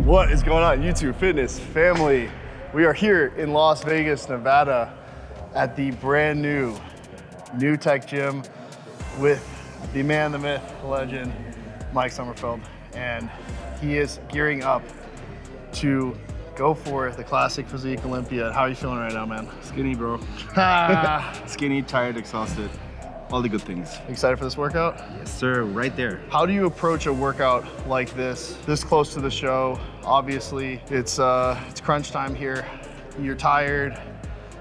What is going on, YouTube fitness family? We are here in Las Vegas, Nevada at the brand new Tech Gym with the man, the myth, the legend, Mike Sommerfeld. And he is gearing up to go for the Classic Physique Olympiad. How are you feeling right now, man? Skinny, bro. Skinny, tired, exhausted. All the good things. Excited for this workout? Yes, sir. Right there. How do you approach a workout like this close to the show? Obviously, it's crunch time here. You're tired,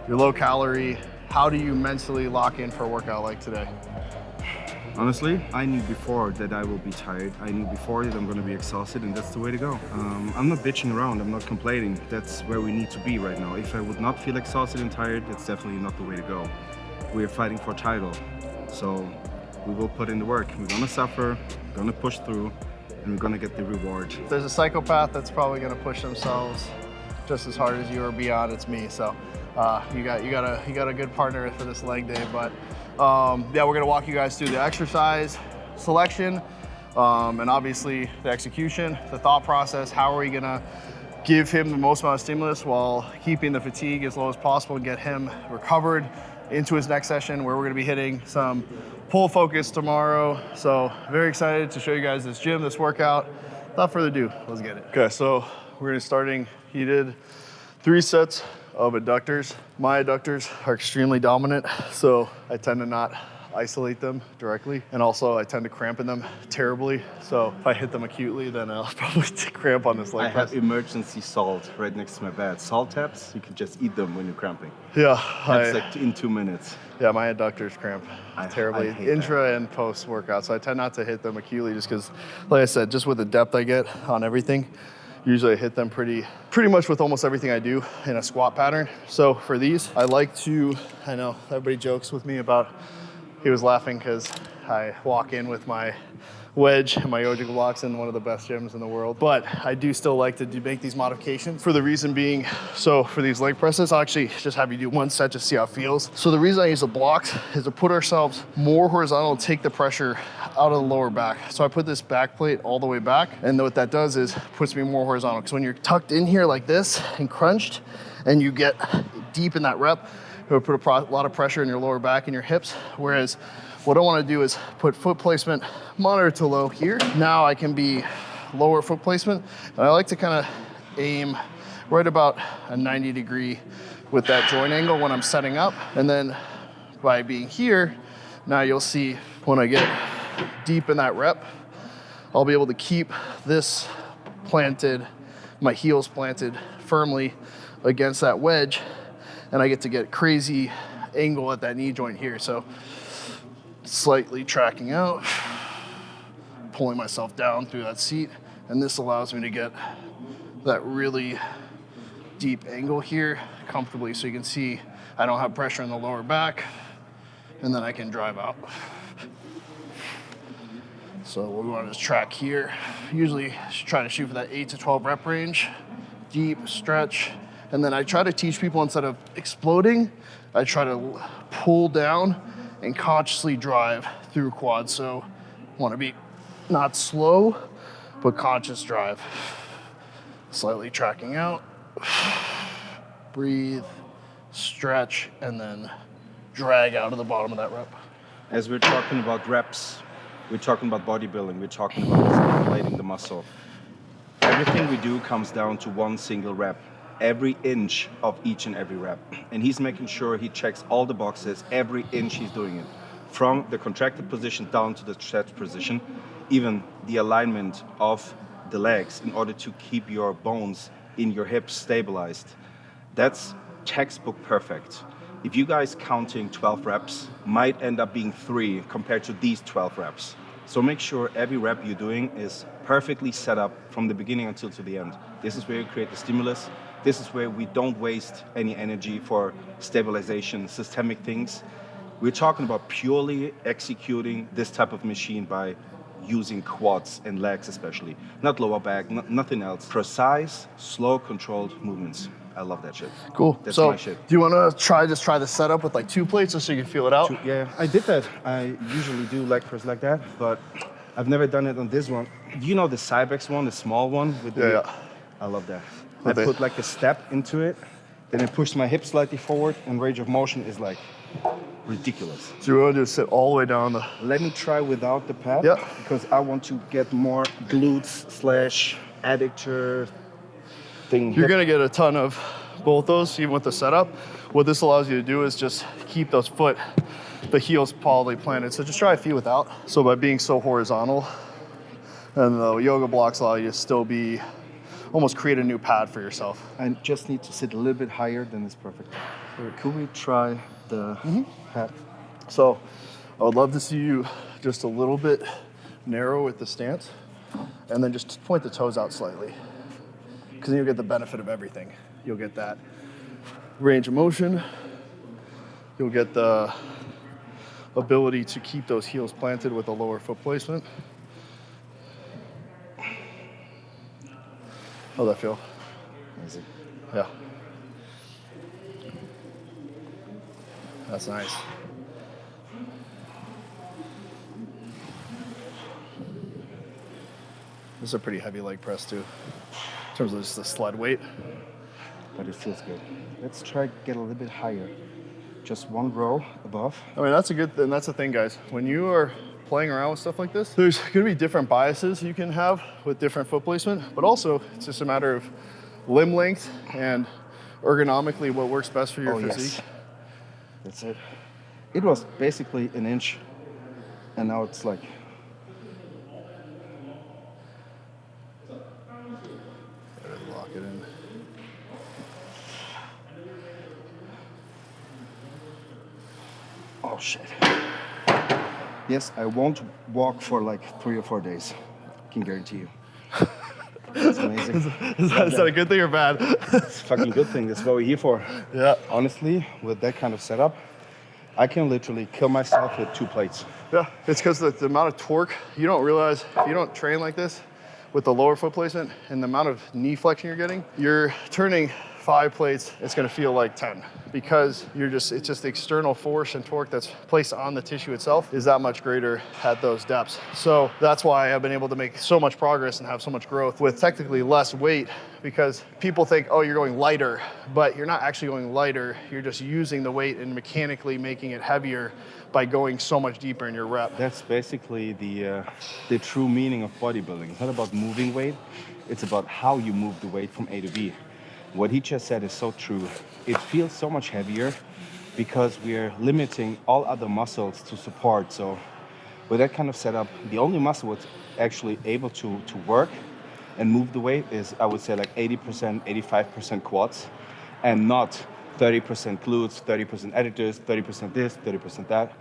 you're low calorie. How do you mentally lock in for a workout like today? Honestly, I knew before that I will be tired. I knew before that I'm going to be exhausted, and that's the way to go. I'm not bitching around. I'm not complaining. That's where we need to be right now. If I would not feel exhausted and tired, that's definitely not the way to go. We're fighting for a title. So we will put in the work. We're gonna suffer, gonna push through, and we're gonna get the reward. If there's a psychopath that's probably gonna push themselves just as hard as you or beyond, it's me. So you got a good partner for this leg day. But yeah, we're gonna walk you guys through the exercise selection and obviously the execution, the thought process. How are we gonna give him the most amount of stimulus while keeping the fatigue as low as possible and get him recovered into his next session, where we're gonna be hitting some pull focus tomorrow. So very excited to show you guys this gym, this workout. Without further ado, let's get it. Okay, so we're gonna starting, he did 3 sets of adductors. My adductors are extremely dominant, so I tend to not isolate them directly. And also I tend to cramp in them terribly. So if I hit them acutely, then I'll probably cramp on this leg press. I have emergency salt right next to my bed. Salt tabs, you can just eat them when you're cramping. Yeah. That's like in 2 minutes. Yeah, my adductors cramp terribly, intra that. and post workout. So I tend not to hit them acutely just because, like I said, just with the depth I get on everything, usually I hit them pretty much with almost everything I do in a squat pattern. So for these, I like to, I know everybody jokes with me about, he was laughing because I walk in with my wedge and my yogic blocks in one of the best gyms in the world. But I do still like to make these modifications for the reason being, so for these leg presses, I'll actually just have you do 1 set to see how it feels. So the reason I use the blocks is to put ourselves more horizontal, take the pressure out of the lower back. So I put this back plate all the way back, and what that does is puts me more horizontal. Because when you're tucked in here like this and crunched, and you get deep in that rep, it would put a lot of pressure in your lower back and your hips. Whereas what I want to do is put foot placement moderate to low here. Now I can be lower foot placement. And I like to kind of aim right about a 90 degree with that joint angle when I'm setting up. And then by being here, now you'll see when I get deep in that rep, I'll be able to keep this planted, my heels planted firmly against that wedge. And I get to get crazy angle at that knee joint here. So slightly tracking out, pulling myself down through that seat. And this allows me to get that really deep angle here comfortably. So you can see I don't have pressure in the lower back, and then I can drive out. So we want to track here. Usually try to shoot for that 8 to 12 rep range, deep stretch. And then I try to teach people, instead of exploding, I try to pull down and consciously drive through quads. So want to be not slow, but conscious drive. Slightly tracking out, breathe, stretch, and then drag out of the bottom of that rep. As we're talking about reps, we're talking about bodybuilding, we're talking about stimulating the muscle. Everything we do comes down to one single rep. Every inch of each and every rep. And he's making sure he checks all the boxes, every inch he's doing it. From the contracted position down to the stretched position, even the alignment of the legs in order to keep your bones in your hips stabilized. That's textbook perfect. If you guys counting 12 reps, might end up being 3 compared to these 12 reps. So make sure every rep you're doing is perfectly set up from the beginning until to the end. This is where you create the stimulus. This is where we don't waste any energy for stabilization, systemic things. We're talking about purely executing this type of machine by using quads and legs especially. Not lower back, nothing else. Precise, slow, controlled movements. I love that shit. Cool. That's so my shit. Do you want to try the setup with like 2 plates just so you can feel it out? Yeah, I did that. I usually do leg press like that, but I've never done it on this one. Do you know the Cybex one, the small one? With I love that. But I put like a step into it, then I push my hips slightly forward, and range of motion is like ridiculous. So you want to do is sit all the way down the... Let me try without the pad, Yeah. because I want to get more glutes / adductor thing. You're going to get a ton of both those, even with the setup. What this allows you to do is just keep those the heels solidly planted. So just try a few without. So by being so horizontal, and the yoga blocks allow you to still be, almost create a new pad for yourself. I just need to sit a little bit higher, then it's perfect. So could we try the pad? So I would love to see you just a little bit narrow with the stance, and then just point the toes out slightly, because then you'll get the benefit of everything. You'll get that range of motion. You'll get the ability to keep those heels planted with a lower foot placement. How'd that feel? Amazing. Yeah. That's nice. This is a pretty heavy leg press too, in terms of just the sled weight. But it feels good. Let's try get a little bit higher. Just one row above. I mean, that's a good thing. That's the thing, guys. When you are playing around with stuff like this, there's going to be different biases you can have with different foot placement, but also it's just a matter of limb length and ergonomically what works best for your physique. Yes. That's it. It was basically an inch, and now it's like... Lock it in. Oh shit. Yes, I won't walk for like 3 or 4 days. I can guarantee you. That's amazing. Is that a good thing or bad? It's a fucking good thing. That's what we're here for. Yeah. Honestly, with that kind of setup, I can literally kill myself with 2 plates. Yeah, it's because the amount of torque, you don't realize, if you don't train like this with the lower foot placement and the amount of knee flexion you're getting, you're turning 5 plates, it's gonna feel like 10, because it's just the external force and torque that's placed on the tissue itself is that much greater at those depths. So that's why I've been able to make so much progress and have so much growth with technically less weight, because people think, oh, you're going lighter, but you're not actually going lighter. You're just using the weight and mechanically making it heavier by going so much deeper in your rep. That's basically the true meaning of bodybuilding. It's not about moving weight, it's about how you move the weight from A to B. What he just said is so true. It feels so much heavier because we're limiting all other muscles to support. So with that kind of setup, the only muscle that's actually able to work and move the weight is, I would say, like 80%, 85% quads, and not 30% glutes, 30% adductors, 30% this, 30% that.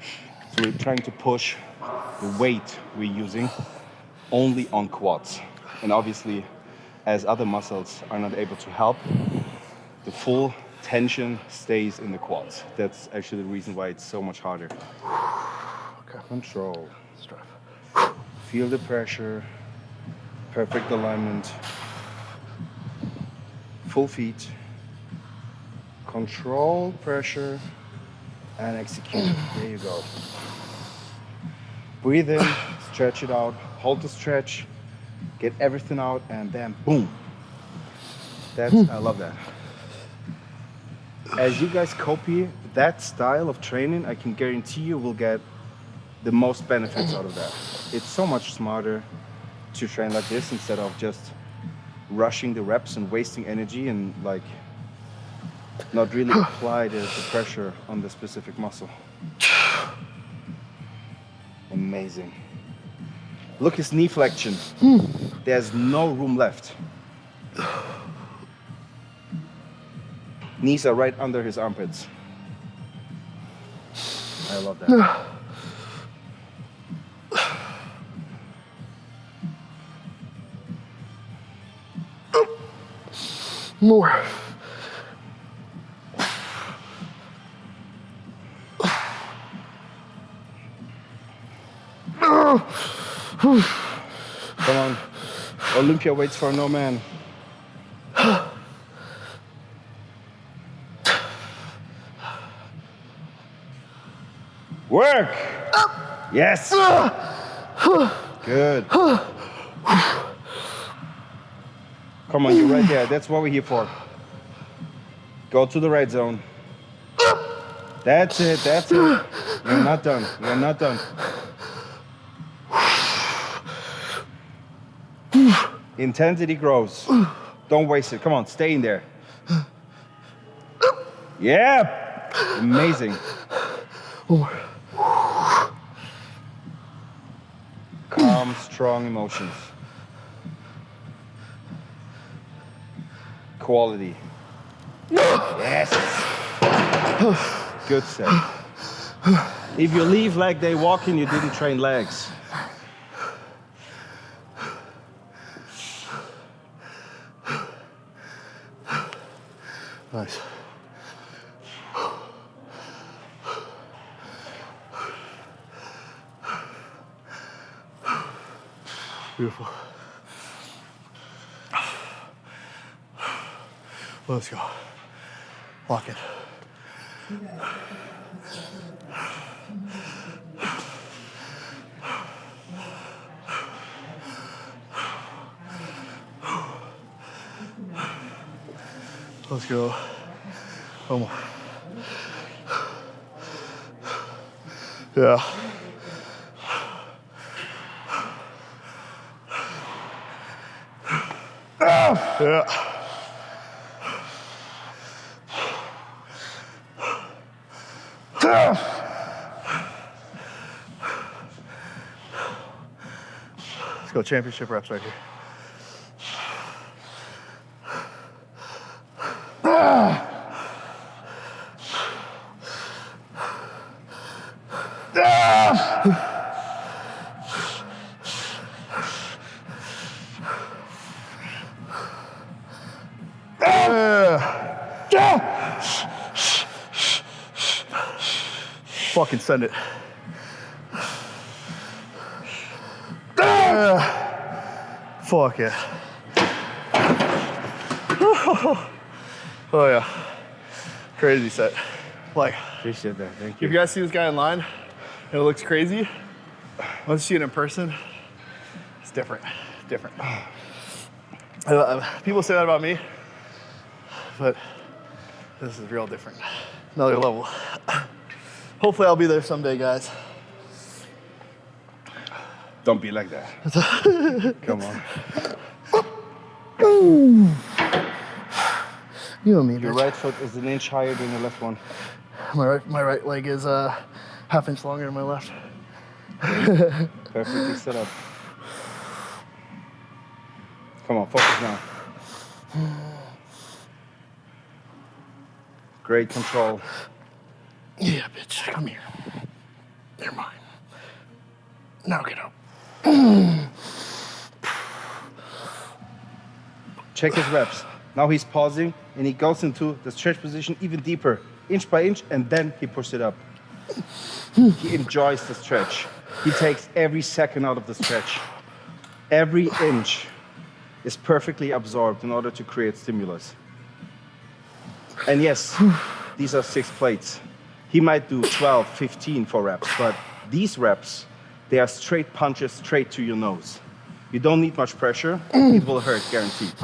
So we're trying to push the weight we're using only on quads. And obviously, as other muscles are not able to help, the full tension stays in the quads. That's actually the reason why it's so much harder. Okay. Control. Strive. Feel the pressure. Perfect alignment. Full feet. Control pressure and execute. There you go. Breathe in, stretch it out, hold the stretch, get everything out, and then boom. I love that. As you guys copy that style of training, I can guarantee you will get the most benefits out of that. It's so much smarter to train like this instead of just rushing the reps and wasting energy and like not really apply the pressure on the specific muscle. Amazing. Look, his knee flexion. There's no room left. Knees are right under his armpits. I love that. More. Come on. Olympia waits for no man. Work! Yes! Good. Come on, you're right there. That's what we're here for. Go to the right zone. That's it, that's it. You're not done, you're not done. Intensity grows. Don't waste it. Come on, stay in there. Yeah, amazing. Calm, strong emotions. Quality. Yes. Good set. If you leave leg day walking, you didn't train legs. Nice. Beautiful. Let's go. Lock it. Let's go. One more. Yeah. Yeah. Let's go championship reps right here. Fucking send it. Fuck yeah. Oh yeah. Crazy set. Like, Appreciate that, thank if you. you guys see this guy online and it looks crazy, once you see it in person, it's different. Different. People say that about me, but this is real different. Another level. Hopefully I'll be there someday, guys. Don't be like that. Come on. You and me, Your bitch. right foot is an inch higher than the left one. My right leg is half inch longer than my left. Perfectly set up. Come on, focus now. Great control. Yeah, bitch, come here. You're mine. Now get up. Check his reps. Now he's pausing and he goes into the stretch position even deeper, inch by inch, and then he pushes it up. He enjoys the stretch. He takes every second out of the stretch. Every inch is perfectly absorbed in order to create stimulus. And yes, these are 6 plates. He might do 12, 15 for reps, but these reps, they are straight punches straight to your nose. You don't need much pressure. It will hurt, guaranteed.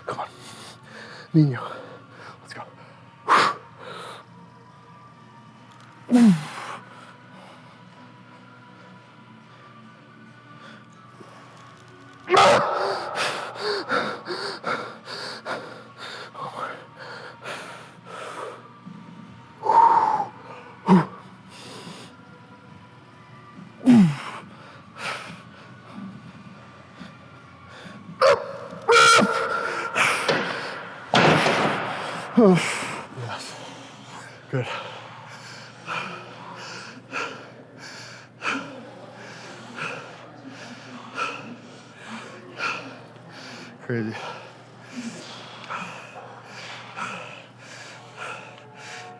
Come on. Me and you. Let's go. Yes. Good. Crazy.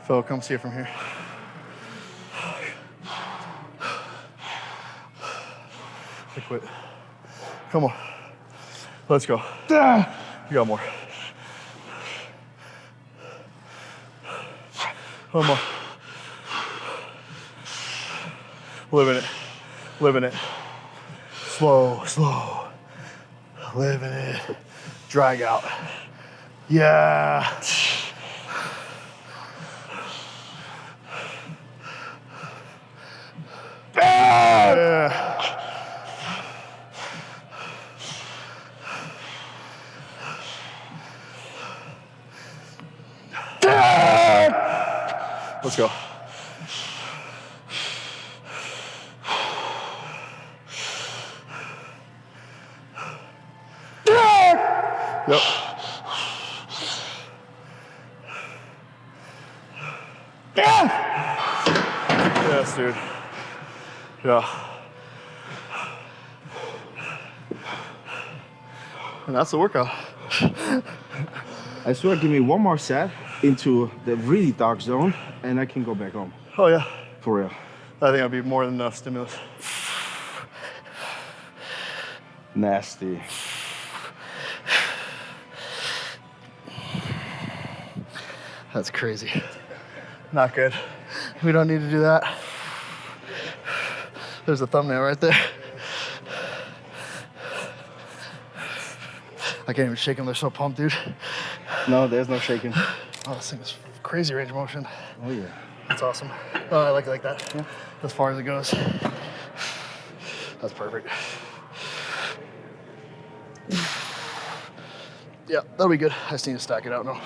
Phil, come see it from here. I quit. Come on. Let's go. You got more. Come on. Living it. Living it. Slow, slow. Living it. Drag out. Yeah. Yeah. Let's go. Yep. Yes, dude. Yeah. And that's the workout. I swear, give me one more set into the really dark zone, and I can go back home. Oh, yeah. For real. I think that'd be more than enough stimulus. Nasty. That's crazy. Not good. We don't need to do that. There's a thumbnail right there. I can't even shake them. They're so pumped, dude. No, there's no shaking. Oh, this thing is crazy range of motion. Oh, yeah. That's awesome. Oh, I like it like that. Yeah. As far as it goes. That's perfect. Yeah, that'll be good. I just need to stack it out now.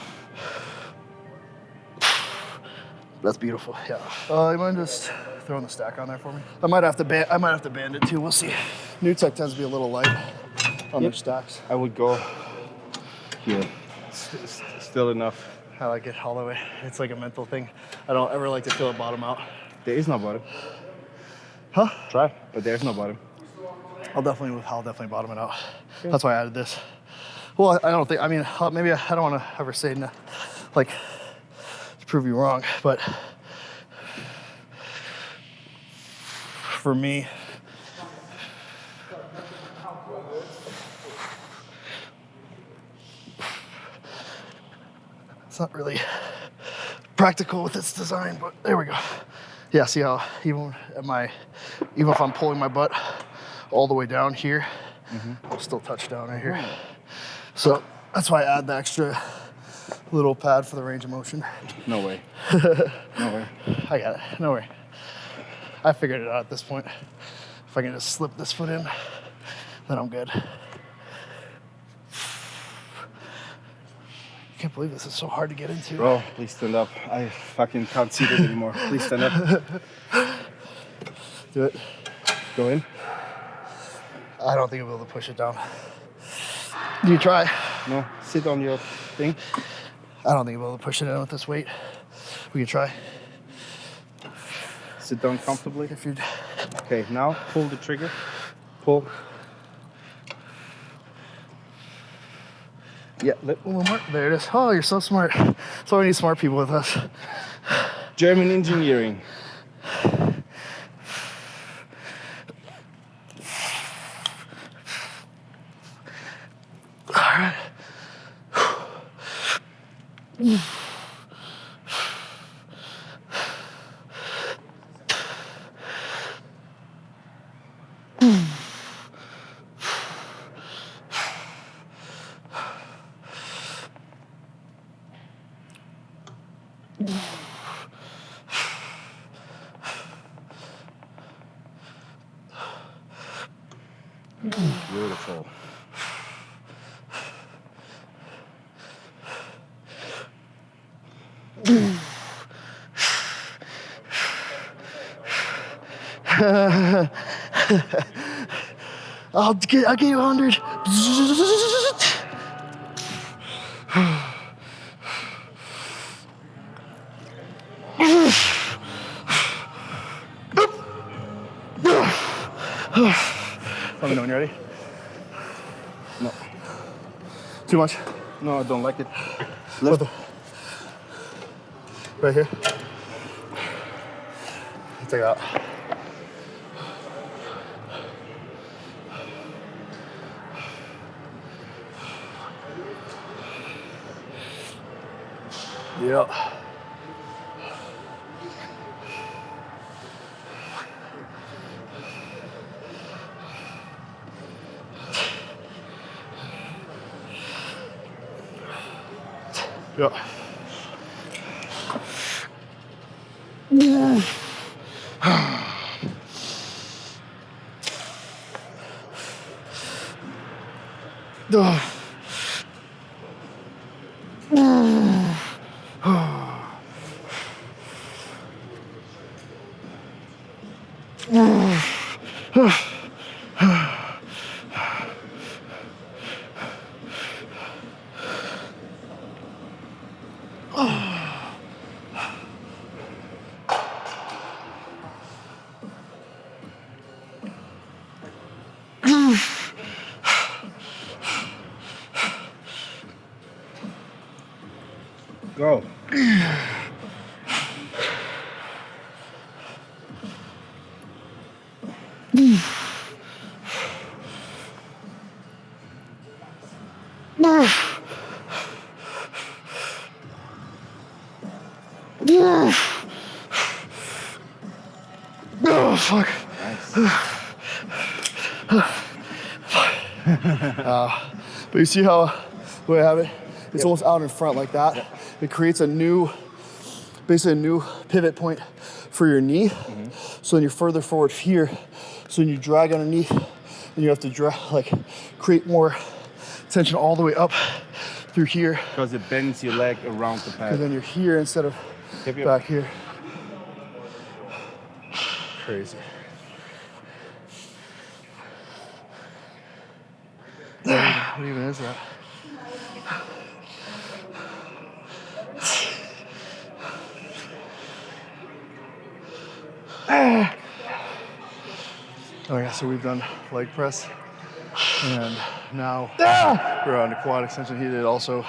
That's beautiful. Yeah. You mind just throwing the stack on there for me? I might have to band it too. We'll see. New Tech tends to be a little light on their stacks. I would go here. Still enough. I like it all the way. It's like a mental thing. I don't ever like to feel it bottom out. There is no bottom. Huh? Try, but there's no bottom. I'll definitely bottom it out. Okay. That's why I added this. Well, I don't think. I mean, maybe I don't want to ever say no, like to prove you wrong, but for me, it's not really practical with its design, but there we go. Yeah, see how even if I'm pulling my butt all the way down here, I'll still touch down right here. So that's why I add the extra little pad for the range of motion. No way. No way. I got it. No way. I figured it out at this point. If I can just slip this foot in, then I'm good. I can't believe this is so hard to get into. Bro, please stand up. I fucking can't see this anymore. Please stand up. Do it. Go in. I don't think I'll be able to push it down. You try. No, sit on your thing. I don't think I'll be able to push it in with this weight. We can try. Sit down comfortably. If you. Okay, now pull the trigger. Pull. Yeah, A little more. There it is. Oh, you're so smart. So we need smart people with us. German engineering. All right. Beautiful. I'll get you 100. Let me know when you're ready. No. Too much? No, I don't like it. What Lift. the? Right here? Take it out. Yep. Yep. Go. Oh, fuck. Nice. But you see how the way I have it? It's almost out in front like that. It creates a new, basically a new pivot point for your knee. So then you're further forward here. So when you drag underneath, and you have to create more tension all the way up through here. Because it bends your leg around the pad. And then you're here instead of back here. Crazy. What even is that? Oh yeah, so we've done leg press, and now we're on the quad extension. He did also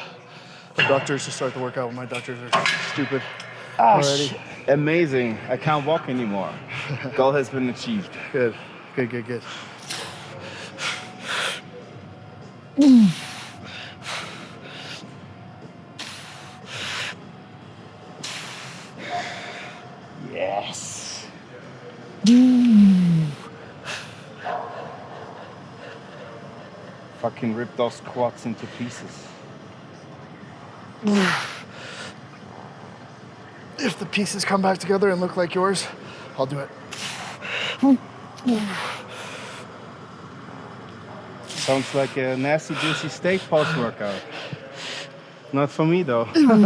adductors to start the workout. My adductors are stupid already. Amazing. I can't walk anymore. Goal has been achieved. Good, good, good, good. Yes. Fucking rip those quads into pieces. If the pieces come back together and look like yours, I'll do it. Sounds like a nasty, juicy steak post-workout. Not for me, though. Come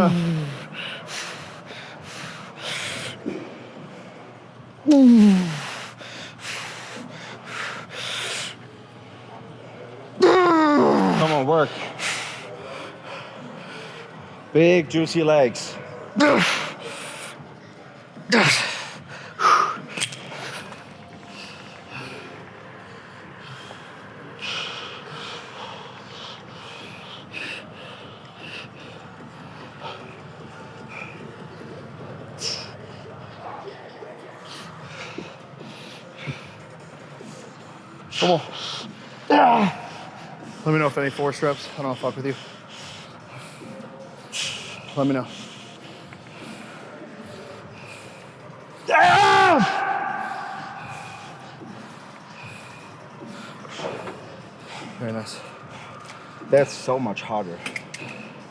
on, work. Big, juicy legs. Come on. Let me know if any force reps. I don't want to fuck with you. Let me know. Very nice. That's so much harder.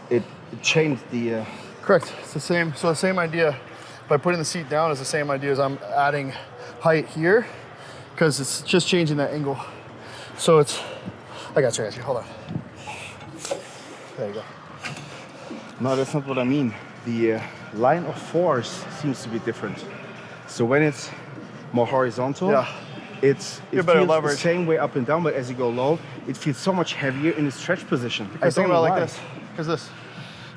It changed the... Correct. It's the same. So the same idea. By putting the seat down is the same idea as I'm adding height here, because it's just changing that angle. So it's. I got you. Hold on. There you go. No, that's not what I mean. The line of force seems to be different. So when it's more horizontal, it better feels leverage. the same way up and down, but as you go low, it feels so much heavier in the stretch position. I think about it like this, because this.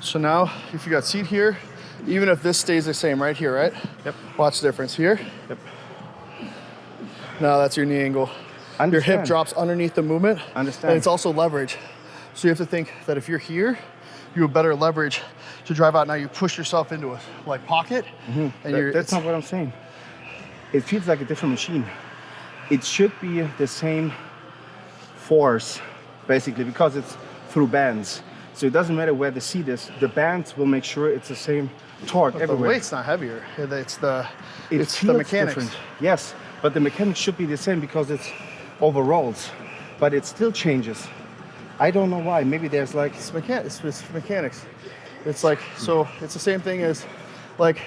So now, if you got seat here, even if this stays the same right here, right? Yep. Watch the difference here. Yep. Now that's your knee angle. Your hip drops underneath the movement. Understand. And it's also leverage. So you have to think that if you're here, you have better leverage to drive out. Now you push yourself into a like pocket, and That's not what I'm saying. It feels like a different machine. It should be the same force, basically, because it's through bands. So it doesn't matter where the seat is. The bands will make sure it's the same torque the everywhere. weight's not heavier. It's the It the feels mechanics. different. Yes, but the mechanics should be the same because it's over rolls, but it still changes. I don't know why. Maybe there's like It's mechanics. It's like, so it's the same thing as like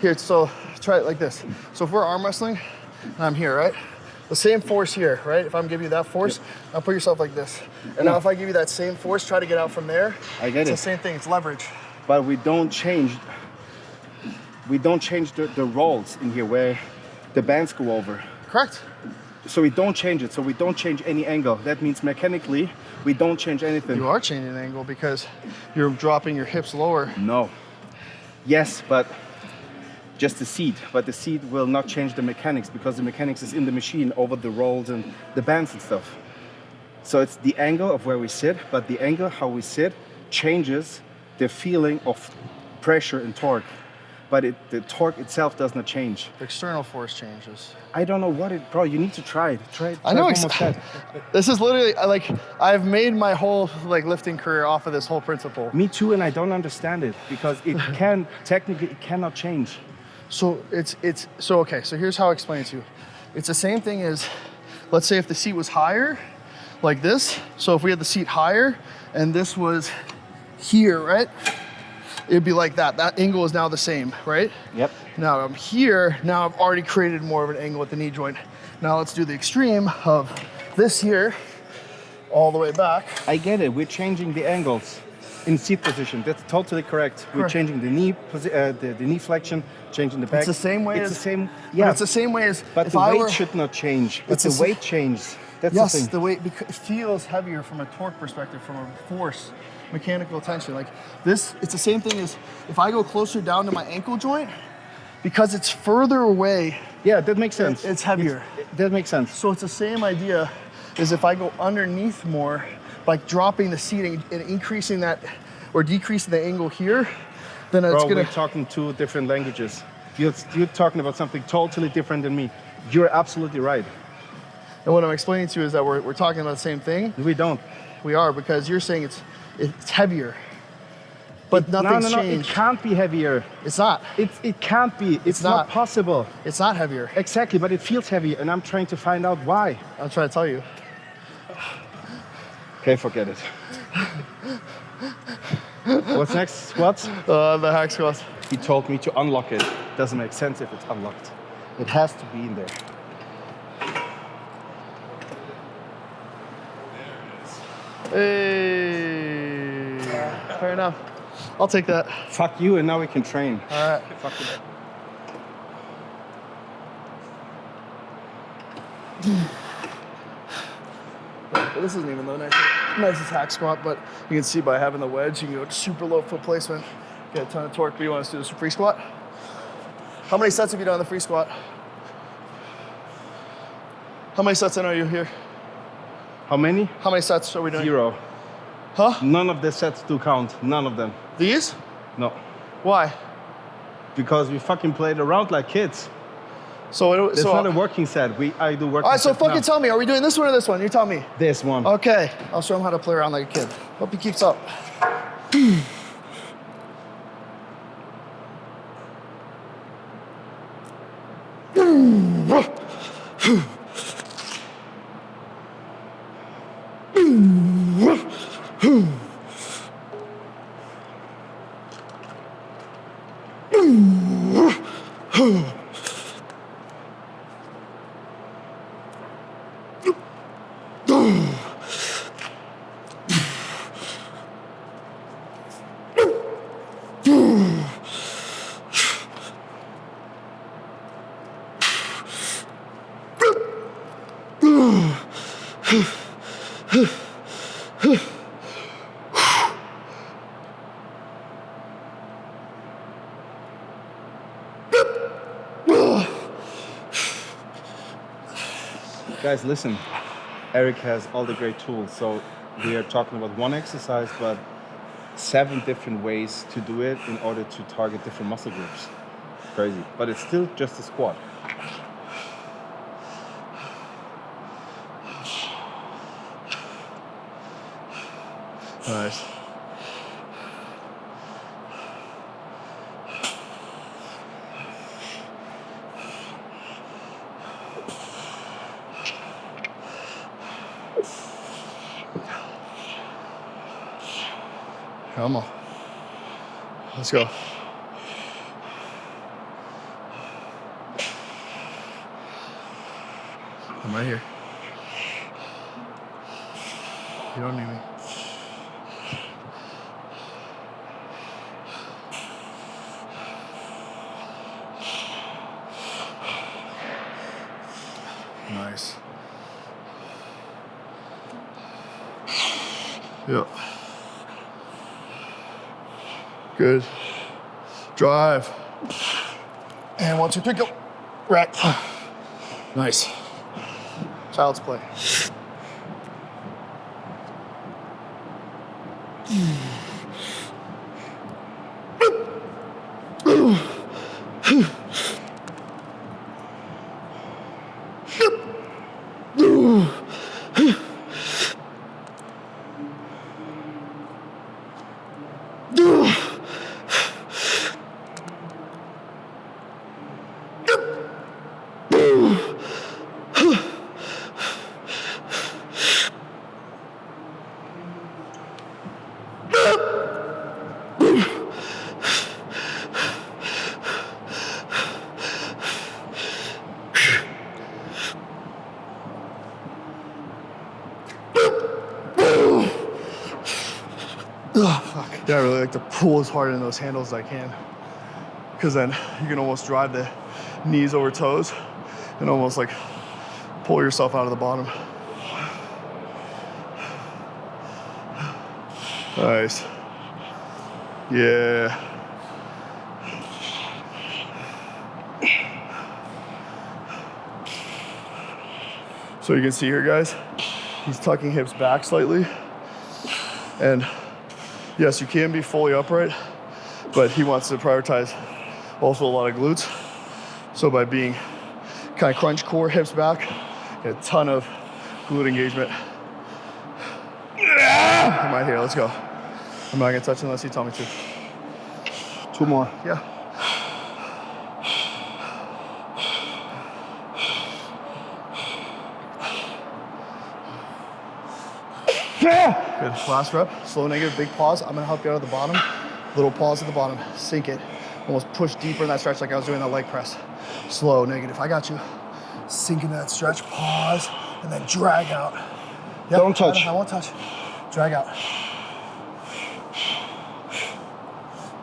here. So try it like this. So if we're arm wrestling and I'm here, right? The same force here, right? If I'm giving you that force, now put yourself like this. And now if I give you that same force, try to get out from there. I get it's it. the same thing, it's leverage. but we don't change the rolls in here where the bands go over. Correct. So we don't change it. So we don't change any angle. That means mechanically we don't change anything. You are changing the angle because you're dropping your hips lower. No. Yes, but just the seat. But the seat will not change the mechanics because the mechanics is in the machine over the rolls and the bands and stuff. So it's the angle of where we sit, but the angle how we sit changes the feeling of pressure and torque. But the torque itself does not change. The external force changes. I don't know what it, bro. You need to try it. Try it. I know. one more set. This is literally like I've made my whole like lifting career off of this whole principle. Me too, and I don't understand it because it can technically it cannot change. So so okay. So here's how I explain it to you. It's the same thing as, let's say if the seat was higher, like this. So if we had the seat higher and this was here, right? It'd be like that. That angle is now the same, right? Yep. Now I'm here. Now I've already created more of an angle at the knee joint. Now let's do the extreme of this here, all the way back. I get it. We're changing the angles in seat position. That's totally correct. We're Correct. changing the knee, the knee flexion, changing the back. It's the same way It's as the same. But Yeah. it's the same way as But if the I weight were. should not change. But It's the the weight changes. That's Yes, the thing. the weight it feels heavier from a torque perspective, from a force, mechanical tension. Like this, it's the same thing as if I go closer down to my ankle joint, because it's further away, Yeah, that makes sense. it's heavier. That makes sense. So it's the same idea as if I go underneath more, like dropping the seating and increasing that or decreasing the angle here, then it's Bro, gonna. we're talking two different languages. You're talking about something totally different than me. You're absolutely right. And what I'm explaining to you is that we're talking about the same thing. We don't. We are, because you're saying it's heavier, but nothing's No. It changed. can't be heavier. It's not. It can't be. It's not not. possible. It's not heavier. Exactly, but it feels heavy, and I'm trying to find out why. I'll try to tell you. Okay, forget it. What's next? Squats? The hack squats. He told me to unlock it. Doesn't make sense if it's unlocked. It has to be in there. Hey, fair enough. I'll take that. Fuck you, and now we can train. All right. Fuck it. Well, this isn't even the nicest hack squat, but you can see by having the wedge, you can go super low foot placement, get a ton of torque. But you want us to do this free squat? How many sets have you done on the free squat? How many sets in are you here? How many? How many sets are we doing? 0. Huh? None of the sets do count. None of them. These? No. Why? Because we fucking played around like kids. So It's not a working set. I do working all right, so sets fucking now. tell me, are we doing this one or this one? You tell me. This one. Okay, I'll show him how to play around like a kid. Hope he keeps up. Guys, listen. Eric has all the great tools, so we are talking about one exercise, but 7 different ways to do it in order to target different muscle groups. Crazy, but it's still just a squat. Nice. Come on. Let's go. I'm right here. You don't need me. Nice. Yep. Good. Drive. And 1, 2, 3, go. Rack. Nice. Child's play. Oh, fuck. Yeah, I really like to pull as hard in those handles as I can, because then you can almost drive the knees over toes and almost like pull yourself out of the bottom. Nice. Yeah. So you can see here, guys, he's tucking hips back slightly. And yes, you can be fully upright, but he wants to prioritize also a lot of glutes. So by being kind of crunch core, hips back, get a ton of glute engagement. I'm right here, let's go. I'm not gonna touch unless you tell me to. 2 more. Yeah. Good, last rep, slow negative, big pause. I'm gonna help you out at the bottom. Little pause at the bottom, sink it. Almost push deeper in that stretch like I was doing that leg press. Slow, negative, I got you. Sink into that stretch, pause, and then drag out. Yep, Don't touch. I won't touch. Drag out.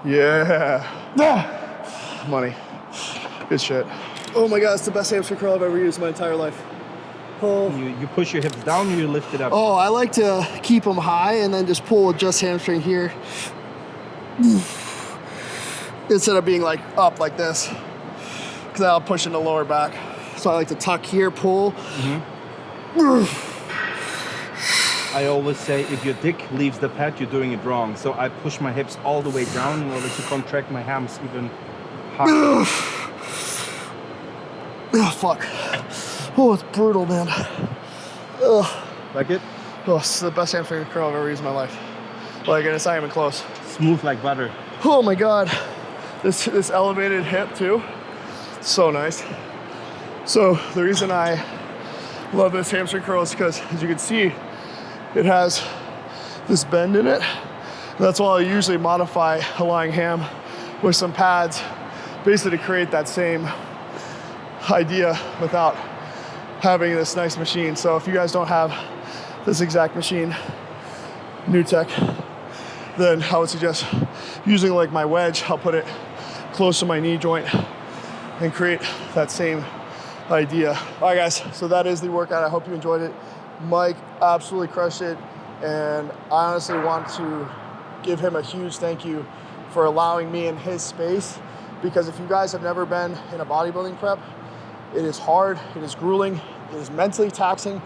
Yeah. Money. Good shit. Oh my God, it's the best hamstring curl I've ever used in my entire life. Oh. You push your hips down, you lift it up. Oh, I like to keep them high and then just pull with just hamstring here. Instead of being like up like this. Because I'll push in the lower back. So I like to tuck here, pull. I always say if your dick leaves the pad, you're doing it wrong. So I push my hips all the way down in order to contract my hams even harder. Oh, fuck. Oh, it's brutal, man. Ugh. Like it? Oh, it's the best hamstring curl I've ever used in my life. Like, and it's not even close. Smooth like butter. Oh my God. This elevated hip too. So nice. So the reason I love this hamstring curl is because, as you can see, it has this bend in it. That's why I usually modify a lying ham with some pads, basically to create that same idea without having this nice machine. So if you guys don't have this exact machine, new tech, then I would suggest using like my wedge. I'll put it close to my knee joint and create that same idea. All right, guys, so that is the workout. I hope you enjoyed it. Mike absolutely crushed it, and I honestly want to give him a huge thank you for allowing me in his space, because if you guys have never been in a bodybuilding prep, it is hard, it is grueling, it is mentally taxing,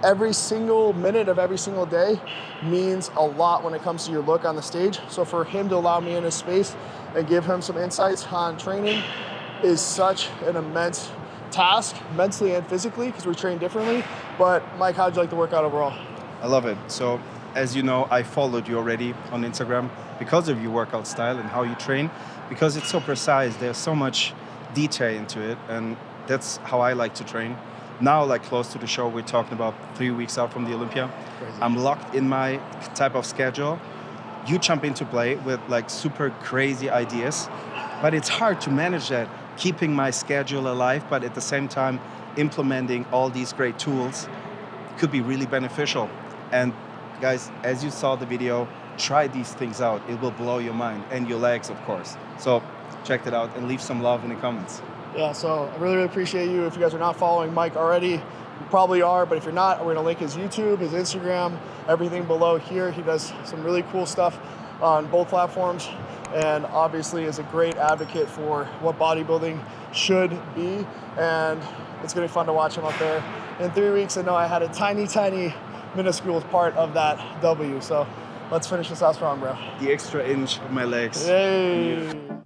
every single minute of every single day means a lot when it comes to your look on the stage. So for him to allow me in his space and give him some insights on training is such an immense task, mentally and physically, because we train differently. But Mike, how'd you like the workout overall? I love it. So as you know, I followed you already on Instagram because of your workout style and how you train, because it's so precise. There's so much detail into it, and that's how I like to train. Now, like close to the show, we're talking about 3 weeks out from the Olympia. Crazy. I'm locked in my type of schedule. You jump into play with like super crazy ideas, but it's hard to manage that, keeping my schedule alive, but at the same time implementing all these great tools could be really beneficial. And guys, as you saw the video, try these things out. It will blow your mind, and your legs, of course. So check it out and leave some love in the comments. Yeah, so I really, really appreciate you. If you guys are not following Mike already, you probably are, but if you're not, we're gonna link his YouTube, his Instagram, everything below here. He does some really cool stuff on both platforms, and obviously is a great advocate for what bodybuilding should be, and it's gonna be fun to watch him up there. In 3 weeks, I know I had a tiny, tiny minuscule part of that W, so let's finish this out strong, bro. The extra inch of my legs. Yay!